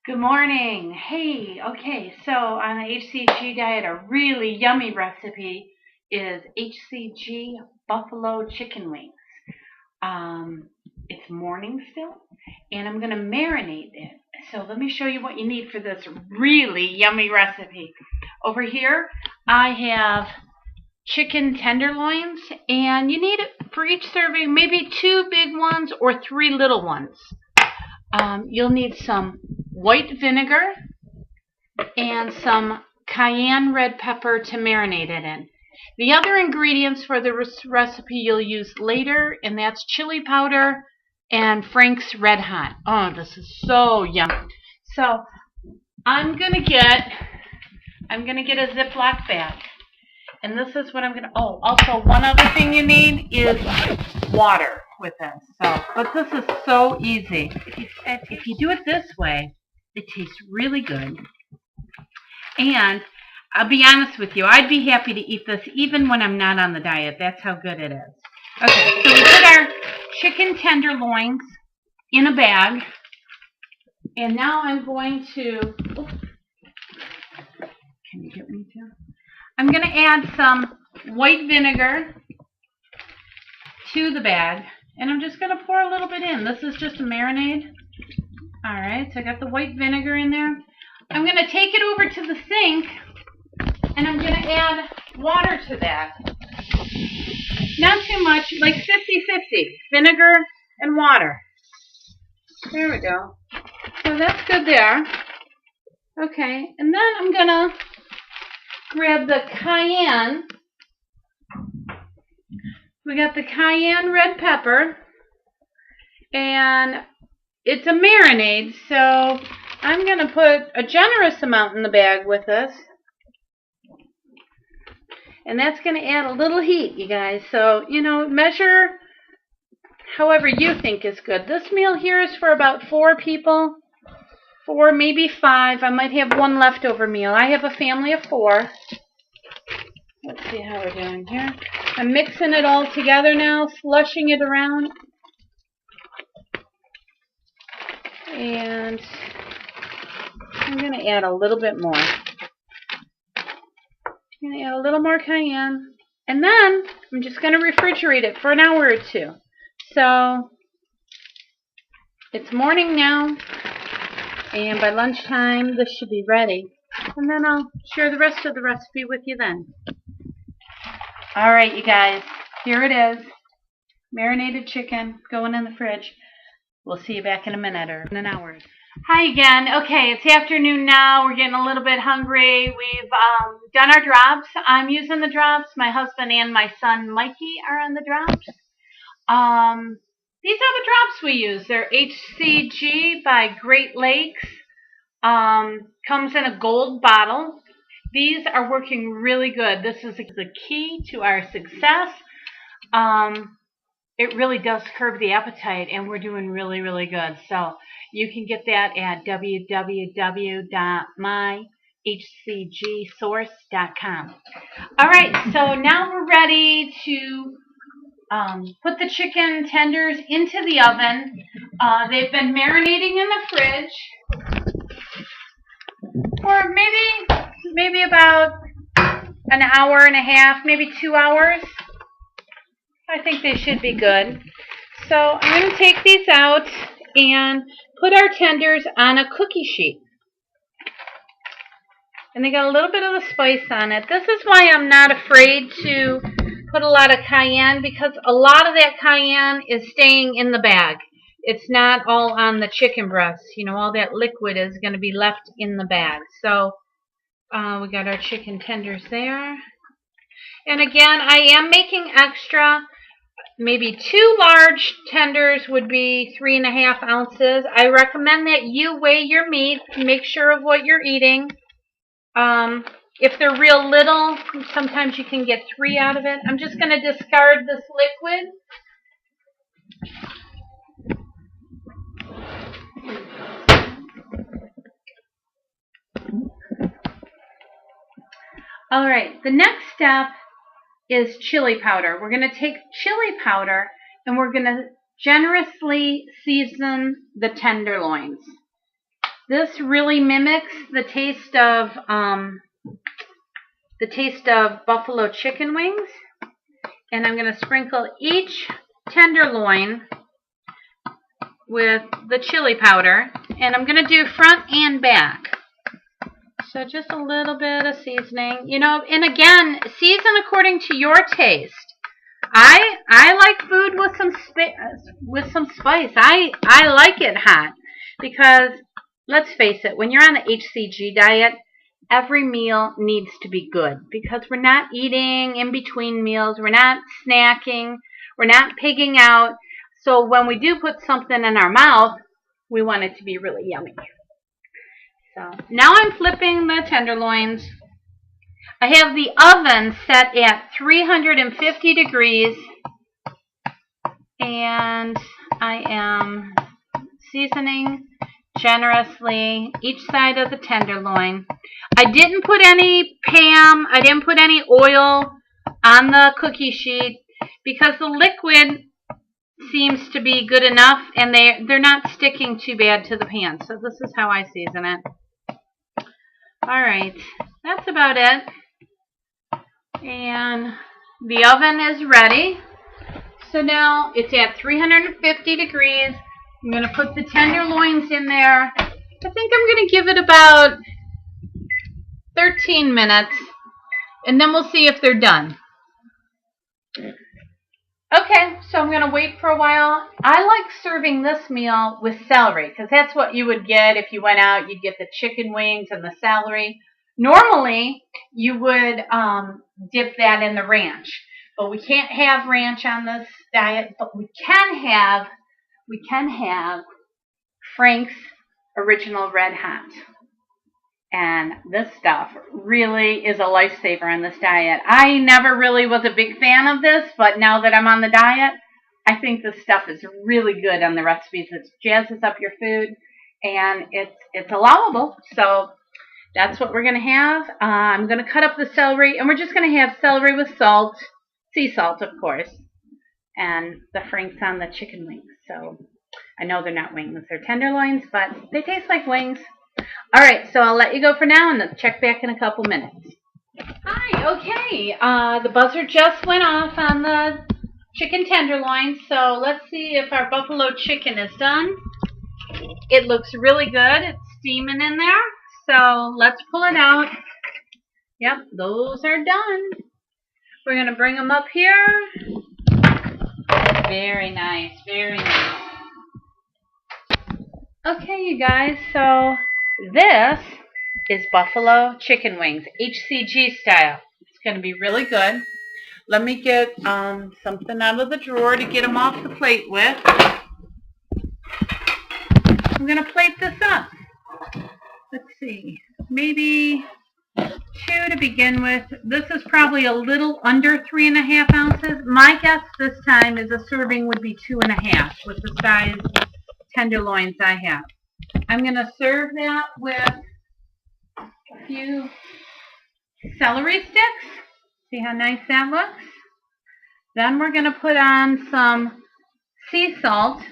Good morning. Hey, okay, so on the HCG diet, a really yummy recipe is HCG buffalo chicken wings. It's morning still, and I'm going to marinate it. So let me show you what you need for this really yummy recipe. Over here, I have chicken tenderloins, and you need for each serving maybe 2 big ones or 3 little ones. You'll need some white vinegar and some cayenne red pepper to marinate it in. The other ingredients for the recipe you'll use later, and that's chili powder and Frank's Red Hot. Oh, this is so yummy. So I'm gonna get a Ziploc bag, and this is what I'm gonna. Oh, also one other thing you need is water with this. But this is so easy. If you do it this way, it tastes really good. And I'll be honest with you, I'd be happy to eat this even when I'm not on the diet. That's how good it is. Okay, so we put our chicken tenderloins in a bag. And now I'm going to, can you get me too? I'm going to add some white vinegar to the bag. And I'm just going to pour a little bit in. This is just a marinade. All right, so I got the white vinegar in there. I'm going to take it over to the sink, and I'm going to add water to that. Not too much, like 50-50, vinegar and water. There we go. So that's good there. Okay, and then I'm going to grab the cayenne. We got the cayenne red pepper, and it's a marinade, so I'm going to put a generous amount in the bag with this. And that's going to add a little heat, you guys. So, measure however you think is good. This meal here is for about 4 people. 4, maybe 5. I might have one leftover meal. I have a family of 4. Let's see how we're doing here. I'm mixing it all together now, slushing it around. And I'm going to add a little bit more. I'm going to add a little more cayenne. And then I'm just going to refrigerate it for an hour or 2. So it's morning now. And by lunchtime, this should be ready. And then I'll share the rest of the recipe with you then. All right, you guys. Here it is. Marinated chicken going in the fridge. We'll see you back in a minute or in an hour. Hi again. Okay, it's afternoon now. We're getting a little bit hungry. We've done our drops. I'm using the drops. My husband and my son Mikey are on the drops. These are the drops we use. They're HCG by Great Lakes. Comes in a gold bottle. These are working really good. This is the key to our success. It really does curb the appetite, and we're doing really, really good. So you can get that at www.myhcgsource.com. All right, so now we're ready to put the chicken tenders into the oven. They've been marinating in the fridge for maybe about an hour and a half, maybe 2 hours. I think they should be good. So I'm going to take these out and put our tenders on a cookie sheet. And they got a little bit of the spice on it. This is why I'm not afraid to put a lot of cayenne, because a lot of that cayenne is staying in the bag. It's not all on the chicken breast. All that liquid is going to be left in the bag. So we got our chicken tenders there. And again, I am making extra. Maybe 2 large tenders would be 3.5 ounces. I recommend that you weigh your meat. Make sure of what you're eating. If they're real little, sometimes you can get 3 out of it. I'm just going to discard this liquid. All right, the next step is chili powder. We're going to take chili powder and we're going to generously season the tenderloins. This really mimics the taste of buffalo chicken wings. And I'm going to sprinkle each tenderloin with the chili powder. And I'm going to do front and back. So just a little bit of seasoning. You know, and again, season according to your taste. I like food with some spice. I like it hot because let's face it, when you're on the HCG diet, every meal needs to be good because we're not eating in between meals, we're not snacking, we're not pigging out. So when we do put something in our mouth, we want it to be really yummy. So now I'm flipping the tenderloins. I have the oven set at 350 degrees, and I am seasoning generously each side of the tenderloin. I didn't put any I didn't put any oil on the cookie sheet because the liquid seems to be good enough and they're not sticking too bad to the pan. So this is how I season it. Alright, that's about it. And the oven is ready. So now it's at 350 degrees. I'm going to put the tenderloins in there. I think I'm going to give it about 13 minutes. And then we'll see if they're done. Okay, so I'm going to wait for a while. I like serving this meal with celery because that's what you would get if you went out. You'd get the chicken wings and the celery. Normally, you would dip that in the ranch, but we can't have ranch on this diet. But we can have Frank's Original Red Hot, and this stuff really is a lifesaver on this diet. I never really was a big fan of this, but now that I'm on the diet, I think this stuff is really good on the recipes. It jazzes up your food, and it's allowable. So that's what we're going to have. I'm going to cut up the celery, and we're just going to have celery with salt, sea salt, of course, and the Frank's on the chicken wings. So I know they're not wings, they're tenderloins, but they taste like wings. All right, so I'll let you go for now, and I'll check back in a couple minutes. Hi, okay. The buzzer just went off on the chicken tenderloin, so let's see if our buffalo chicken is done. It looks really good. It's steaming in there. So let's pull it out. Yep, those are done. We're going to bring them up here. Very nice, very nice. Okay, you guys, so this is buffalo chicken wings, HCG style. It's going to be really good. Let me get something out of the drawer to get them off the plate with. I'm going to plate this up. Let's see, maybe 2 to begin with. This is probably a little under 3.5 ounces. My guess this time is a serving would be 2.5 with the size tenderloins I have. I'm going to serve that with a few celery sticks. See how nice that looks? Then we're going to put on some sea salt.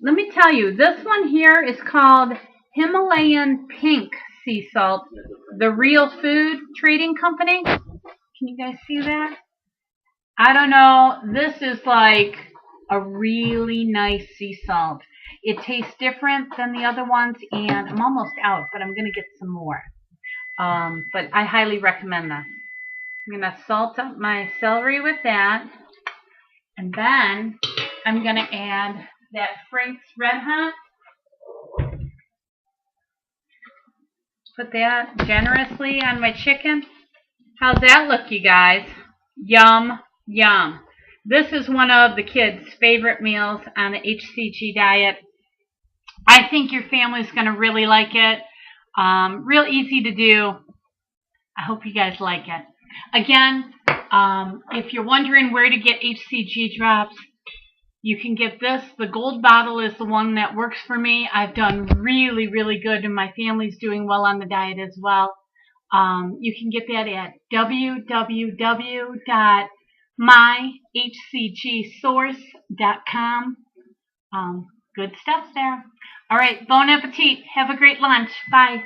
Let me tell you, this one here is called Himalayan Pink Sea Salt, the Real Food Trading Company. Can you guys see that? I don't know. This is like a really nice sea salt. It tastes different than the other ones, and I'm almost out, but I'm going to get some more. But I highly recommend this. I'm going to salt up my celery with that, and then I'm going to add that Frank's Red Hot. Put that generously on my chicken. How's that look, you guys? Yum, yum. This is one of the kids' favorite meals on the HCG diet. I think your family's going to really like it. Real easy to do. I hope you guys like it. Again, if you're wondering where to get HCG drops, you can get this. The gold bottle is the one that works for me. I've done really, really good, and my family's doing well on the diet as well. You can get that at www.myhcgsource.com. Good stuff, Sarah. All right, bon appetit. Have a great lunch. Bye.